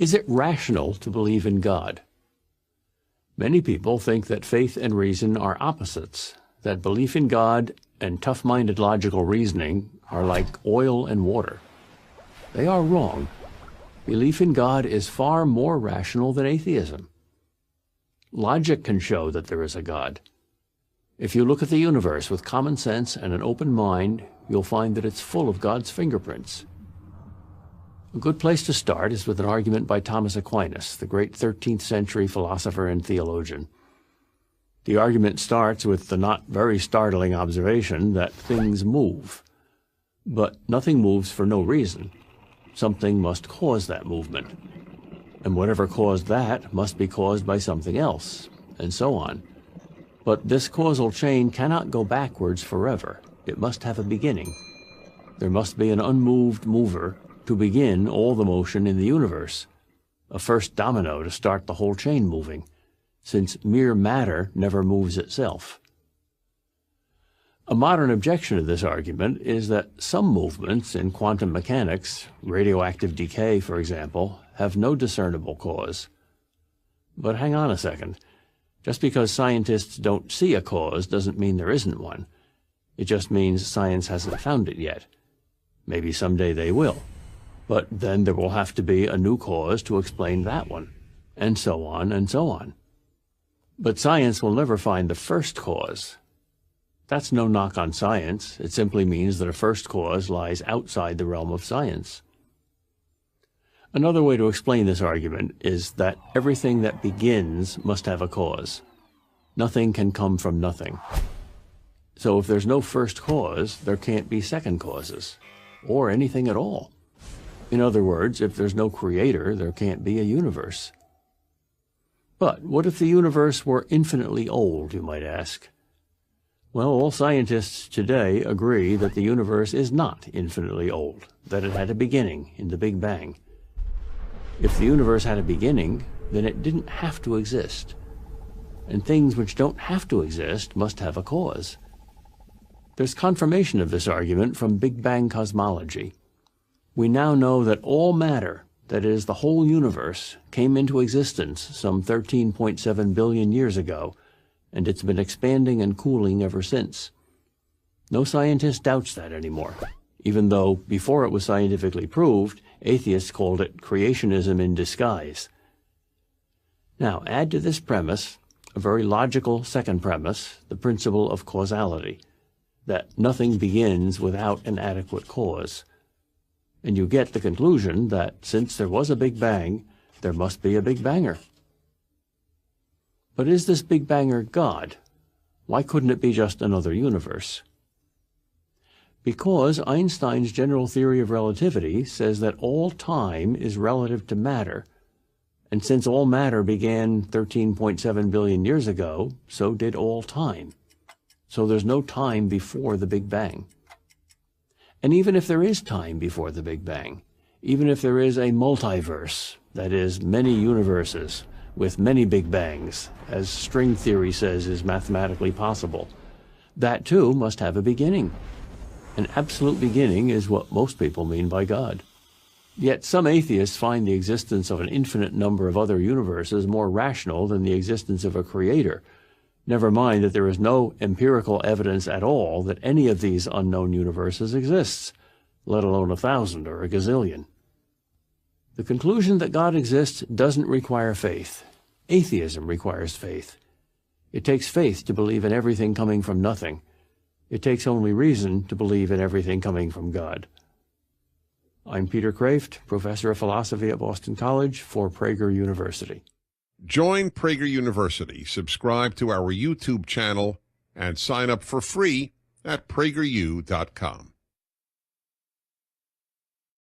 Is it rational to believe in God? Many people think that faith and reason are opposites, that belief in God and tough-minded logical reasoning are like oil and water. They are wrong. Belief in God is far more rational than atheism. Logic can show that there is a God. If you look at the universe with common sense and an open mind, you'll find that it's full of God's fingerprints. A good place to start is with an argument by Thomas Aquinas, the great 13th century philosopher and theologian. The argument starts with the not very startling observation that things move. But nothing moves for no reason. Something must cause that movement. And whatever caused that must be caused by something else, and so on. But this causal chain cannot go backwards forever. It must have a beginning. There must be an unmoved mover to begin all the motion in the universe, a first domino to start the whole chain moving, since mere matter never moves itself. A modern objection to this argument is that some movements in quantum mechanics, radioactive decay for example, have no discernible cause. But hang on a second. Just because scientists don't see a cause doesn't mean there isn't one. It just means science hasn't found it yet. Maybe someday they will. But then there will have to be a new cause to explain that one, and so on and so on. But science will never find the first cause. That's no knock on science. It simply means that a first cause lies outside the realm of science. Another way to explain this argument is that everything that begins must have a cause. Nothing can come from nothing. So if there's no first cause, there can't be second causes, or anything at all. In other words, if there's no creator, there can't be a universe. But what if the universe were infinitely old, you might ask? Well, all scientists today agree that the universe is not infinitely old, that it had a beginning in the Big Bang. If the universe had a beginning, then it didn't have to exist. And things which don't have to exist must have a cause. There's confirmation of this argument from Big Bang cosmology. We now know that all matter, that is, the whole universe, came into existence some 13.7 billion years ago, and it's been expanding and cooling ever since. No scientist doubts that anymore, even though, before it was scientifically proved, atheists called it creationism in disguise. Now, add to this premise a very logical second premise, the principle of causality, that nothing begins without an adequate cause. And you get the conclusion that since there was a Big Bang, there must be a Big Banger. But is this Big Banger God? Why couldn't it be just another universe? Because Einstein's general theory of relativity says that all time is relative to matter, and since all matter began 13.7 billion years ago, so did all time. So there's no time before the Big Bang. And even if there is time before the Big Bang, even if there is a multiverse, that is, many universes with many Big Bangs, as string theory says is mathematically possible, that too must have a beginning. An absolute beginning is what most people mean by God. Yet some atheists find the existence of an infinite number of other universes more rational than the existence of a creator. Never mind that there is no empirical evidence at all that any of these unknown universes exists, let alone 1,000 or a gazillion. The conclusion that God exists doesn't require faith. Atheism requires faith. It takes faith to believe in everything coming from nothing. It takes only reason to believe in everything coming from God. I'm Peter Kraft, professor of philosophy at Boston College for Prager University. Join Prager University, subscribe to our YouTube channel, and sign up for free at prageru.com.